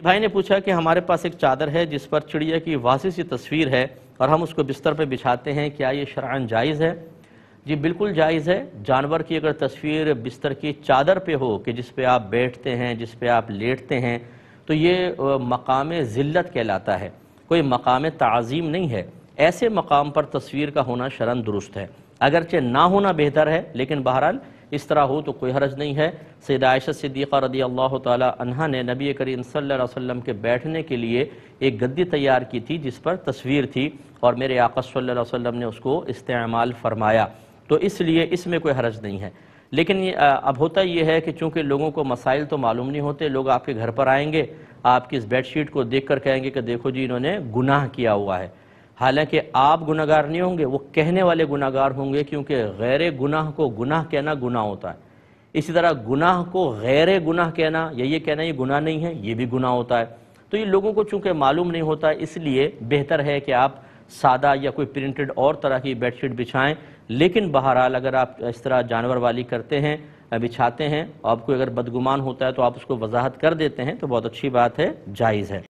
भाई ने पूछा कि हमारे पास एक चादर है जिस पर चिड़िया की वाज़ेह सी तस्वीर है और हम उसको बिस्तर पर बिछाते हैं, क्या ये शरअन जायज़ है? जी बिल्कुल जायज़ है। जानवर की अगर तस्वीर बिस्तर की चादर पे हो कि जिस पे आप बैठते हैं, जिस पे आप लेटते हैं, तो ये मकाम ज़िल्लत कहलाता है, कोई मकाम ताज़ीम नहीं है। ऐसे मकाम पर तस्वीर का होना शरअन दुरुस्त है, अगरचे ना होना बेहतर है, लेकिन बहरहाल इस तरह हो तो कोई हरज नहीं है। सैयदा आयशा सिद्दीक़ा रज़ी अल्लाह ताला अन्हा ने नबी करीम सल्लल्लाहु अलैहि वसल्लम के बैठने के लिए एक गद्दी तैयार की थी जिस पर तस्वीर थी और मेरे आका सल्लल्लाहु अलैहि वसल्लम ने उसको इस्तेमाल फरमाया, तो इसलिए इसमें कोई हरज नहीं है। लेकिन अब होता ये है कि चूँकि लोगों को मसाइल तो मालूम नहीं होते, लोग आपके घर पर आएंगे, आपकी इस बेडशीट को देख कर कहेंगे कि देखो जी इन्होंने गुनाह किया हुआ है। हालांकि आप गुनाहगार नहीं होंगे, वो कहने वाले गुनाहगार होंगे, क्योंकि गैर गुनाह को गुनाह कहना गुनाह होता है। इसी तरह गुनाह को गैर गुनाह कहना या ये कहना ये गुनाह नहीं है, ये भी गुनाह होता है। तो ये लोगों को चूँकि मालूम नहीं होता, इसलिए बेहतर है कि आप सादा या कोई प्रिंटेड और तरह की बेडशीट बिछाएं। लेकिन बहरहाल अगर आप इस तरह जानवर वाली करते हैं, बिछाते हैं, आपको अगर बदगुमान होता है तो आप उसको वजाहत कर देते हैं, तो बहुत अच्छी बात है, जायज़ है।